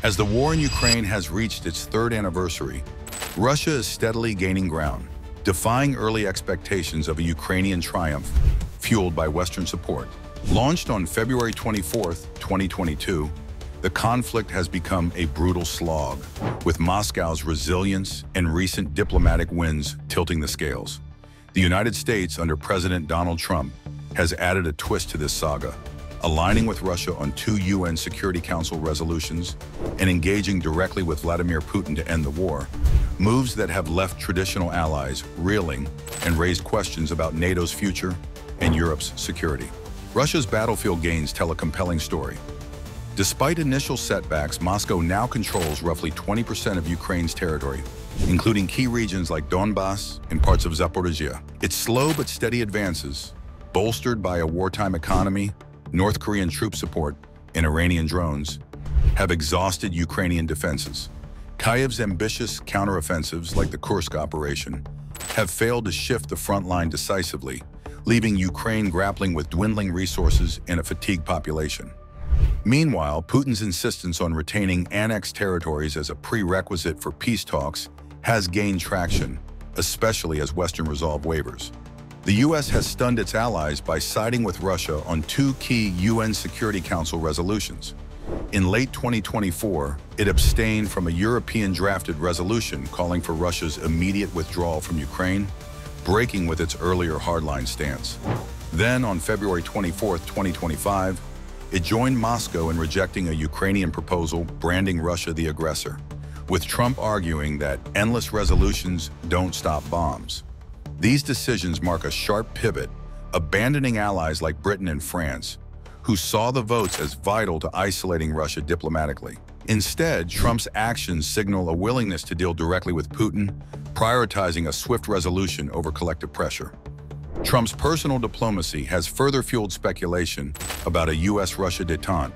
As the war in Ukraine has reached its third anniversary, Russia is steadily gaining ground, defying early expectations of a Ukrainian triumph fueled by Western support. Launched on February 24, 2022, the conflict has become a brutal slog, with Moscow's resilience and recent diplomatic wins tilting the scales. The United States, under President Donald Trump, has added a twist to this saga, aligning with Russia on 2 UN Security Council resolutions and engaging directly with Vladimir Putin to end the war, moves that have left traditional allies reeling and raised questions about NATO's future and Europe's security. Russia's battlefield gains tell a compelling story. Despite initial setbacks, Moscow now controls roughly 20% of Ukraine's territory, including key regions like Donbass and parts of Zaporizhia. Its slow but steady advances, bolstered by a wartime economy, North Korean troop support, and Iranian drones, have exhausted Ukrainian defenses. Kyiv's ambitious counteroffensives, like the Kursk operation, have failed to shift the front line decisively, leaving Ukraine grappling with dwindling resources and a fatigued population. Meanwhile, Putin's insistence on retaining annexed territories as a prerequisite for peace talks has gained traction, especially as Western resolve wavers. The U.S. has stunned its allies by siding with Russia on 2 key UN Security Council resolutions. In late 2024, it abstained from a European-drafted resolution calling for Russia's immediate withdrawal from Ukraine, breaking with its earlier hardline stance. Then, on February 24, 2025, it joined Moscow in rejecting a Ukrainian proposal branding Russia the aggressor, with Trump arguing that endless resolutions don't stop bombs. These decisions mark a sharp pivot, abandoning allies like Britain and France, who saw the votes as vital to isolating Russia diplomatically. Instead, Trump's actions signal a willingness to deal directly with Putin, prioritizing a swift resolution over collective pressure. Trump's personal diplomacy has further fueled speculation about a U.S.-Russia détente.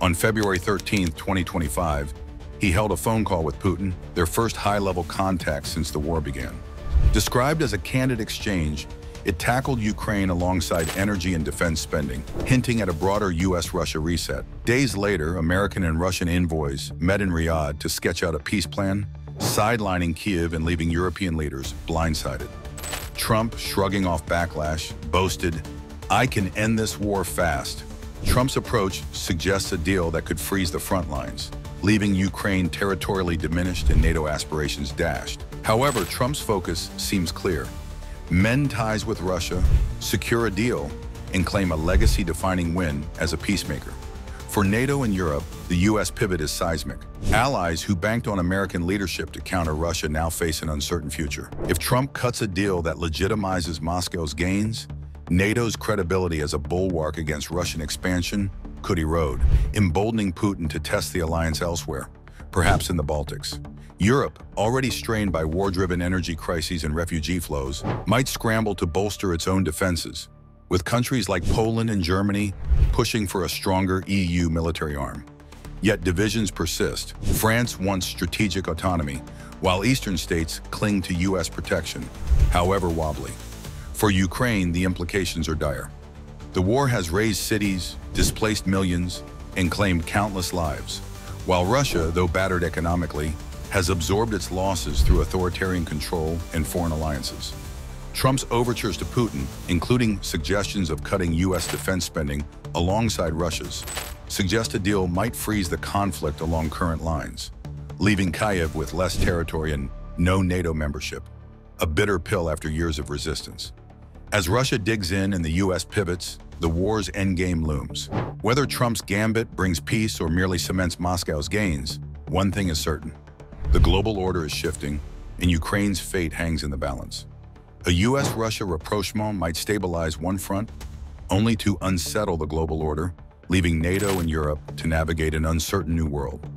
On February 13, 2025, he held a phone call with Putin, their first high-level contact since the war began. Described as a candid exchange, it tackled Ukraine alongside energy and defense spending, hinting at a broader U.S.-Russia reset. Days later, American and Russian envoys met in Riyadh to sketch out a peace plan, sidelining Kyiv and leaving European leaders blindsided. Trump, shrugging off backlash, boasted, "I can end this war fast." Trump's approach suggests a deal that could freeze the front lines, leaving Ukraine territorially diminished and NATO aspirations dashed. However, Trump's focus seems clear: mend ties with Russia, secure a deal, and claim a legacy-defining win as a peacemaker. For NATO and Europe, the U.S. pivot is seismic. Allies who banked on American leadership to counter Russia now face an uncertain future. If Trump cuts a deal that legitimizes Moscow's gains, NATO's credibility as a bulwark against Russian expansion could erode, emboldening Putin to test the alliance elsewhere, perhaps in the Baltics. Europe, already strained by war-driven energy crises and refugee flows, might scramble to bolster its own defenses, with countries like Poland and Germany pushing for a stronger EU military arm. Yet divisions persist. France wants strategic autonomy, while eastern states cling to U.S. protection, however wobbly. For Ukraine, the implications are dire. The war has razed cities, displaced millions, and claimed countless lives, while Russia, though battered economically, has absorbed its losses through authoritarian control and foreign alliances. Trump's overtures to Putin, including suggestions of cutting U.S. defense spending alongside Russia's, suggest a deal might freeze the conflict along current lines, leaving Kyiv with less territory and no NATO membership, a bitter pill after years of resistance. As Russia digs in and the U.S. pivots, the war's endgame looms. Whether Trump's gambit brings peace or merely cements Moscow's gains, one thing is certain: the global order is shifting, and Ukraine's fate hangs in the balance. A U.S.-Russia rapprochement might stabilize one front, only to unsettle the global order, leaving NATO and Europe to navigate an uncertain new world.